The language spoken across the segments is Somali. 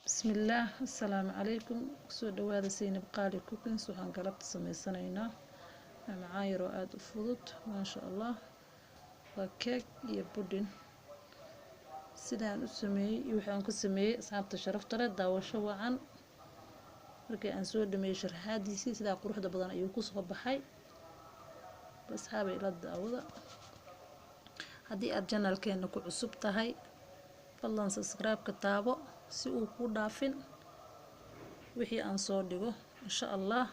بسم الله السلام عليكم سو دواada Zainab Qaali Cookings waxaan galabta sameysanaynaa macayro aad u fudud ma sha Allah waa cake iyo pudding sidaan u sameeyay iyo waxaan ku sameeyay asxaabta sharafta leh daawasho wacan markii aan soo dhameeyay sharaxaadiisii sida quruxda badan ayuu ku soo baxay asxaabay ila daawada haddii aad channelkeena ku cusub tahay fadlan subscribe ka taabo si uu ku dhaafin wixii aan soo dhigo insha Allah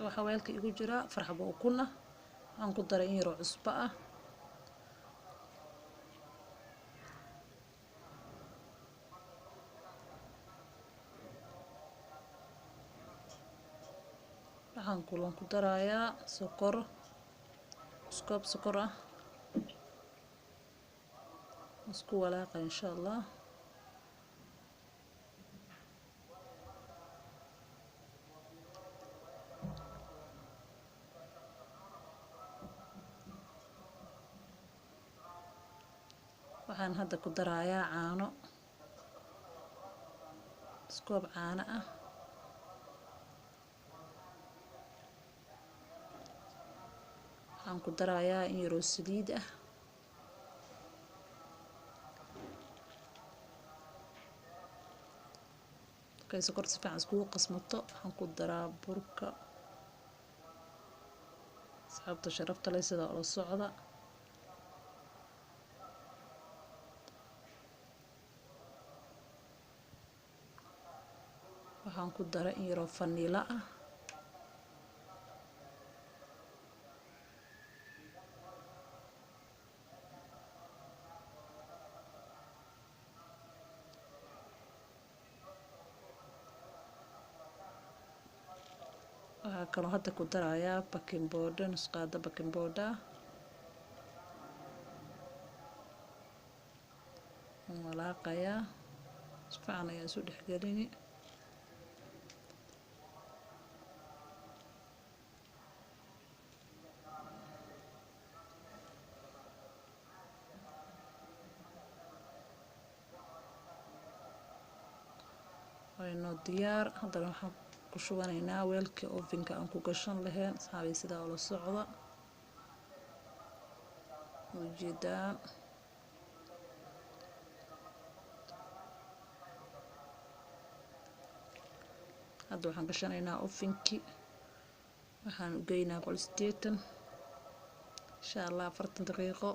waxa weelka igu jira farxabo ukun ah aan ku daray in yar oo cusbo ah waxaan ku darayaa sokor iskoob sokor ah isku walaaqa insha Allah waxaan hadda ku darayaa caano iskoob caano ah waxaan ku darayaa in yar oo saliid ah sokor si fiican iskugu qasmato waxaan ku daraa burka asxaabta sharafta leh sida ula socda waxaan ku daray in yar oo vanilla ah waxaan kaloo hadda ku darayaa baking powder nus qaado baking powder walaaqayaa si fiican ayaan isu dhexgelini wayno diyaar haddana waxaan ku shubanaynaa weelka ovenka aan ku gashan lahayn asxaabay sida ula socda ujeedaan hadda waxaan gashanaynaa ovenki waxaan u geynaa 180 insha Allah 40 daqiiqo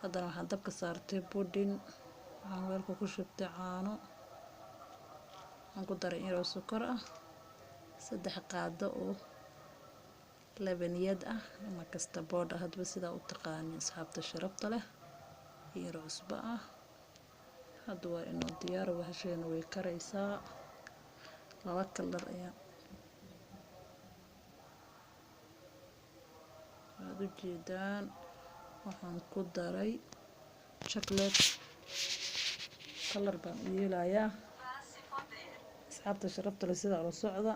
haddana waxaan dabka saartay pudding waxaan weelka ku shubtay caano ku daray in yar oo sokor ah 3 qaado oo labaniyad ah ama kasta bood ah hadba sida u taqaaniin asxaabta sharafta leh in yar oo cusbo ah hadda waa inoo diyaar wahasheena way karaysaa laba kalar ayaa aad u jeedaan waxaan ku daray chocolate kalar baan u yeelayaa asxaabta sharafta leh sida ula socda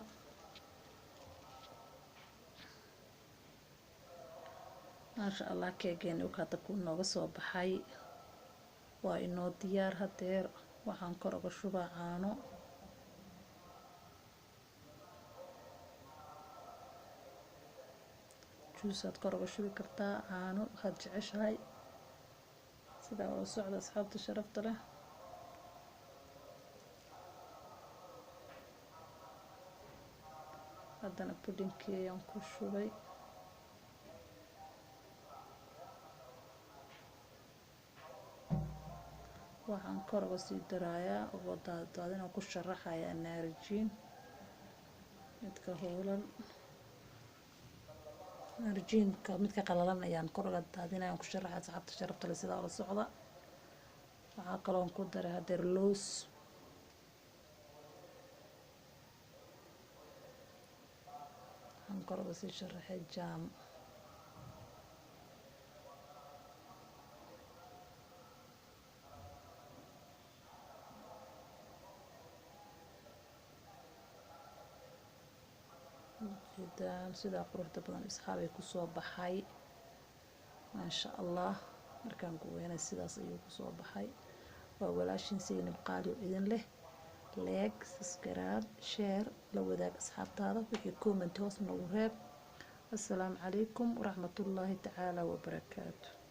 ma sha Allah keegeena uu hadda ku nooga soo baxay waa inoo diyaar hadeer waxaan kor uga shubaa caano juice aad kor uga shubi kartaa caano waxaad jeceshahay sida ula socda asxaabta sharafta leh haddana puddingkii ayaan ku shubay waxaan kor uga sii darayaa ugu daadin ku sharaxayaa naarjiin midka hoolan naarjiinka midka qalalan ayaan kor uga daadinayaa ku sharaxaa asxaabta sharafta leh sida ula socda waxaa kaloo ku daray hadeer loos kor uga sii sharaxay jam جداً سيدا قروحة بدن أصحابي كسوا بحي ما شاء الله مركان قوينا سيدا سيو كسوا بحي وولاشين سينب قالوا إذن له لايك سبسكرايب شير لو ذاك أصحاب هذا وحي كومنت توصل من السلام عليكم ورحمة الله تعالى وبركاته.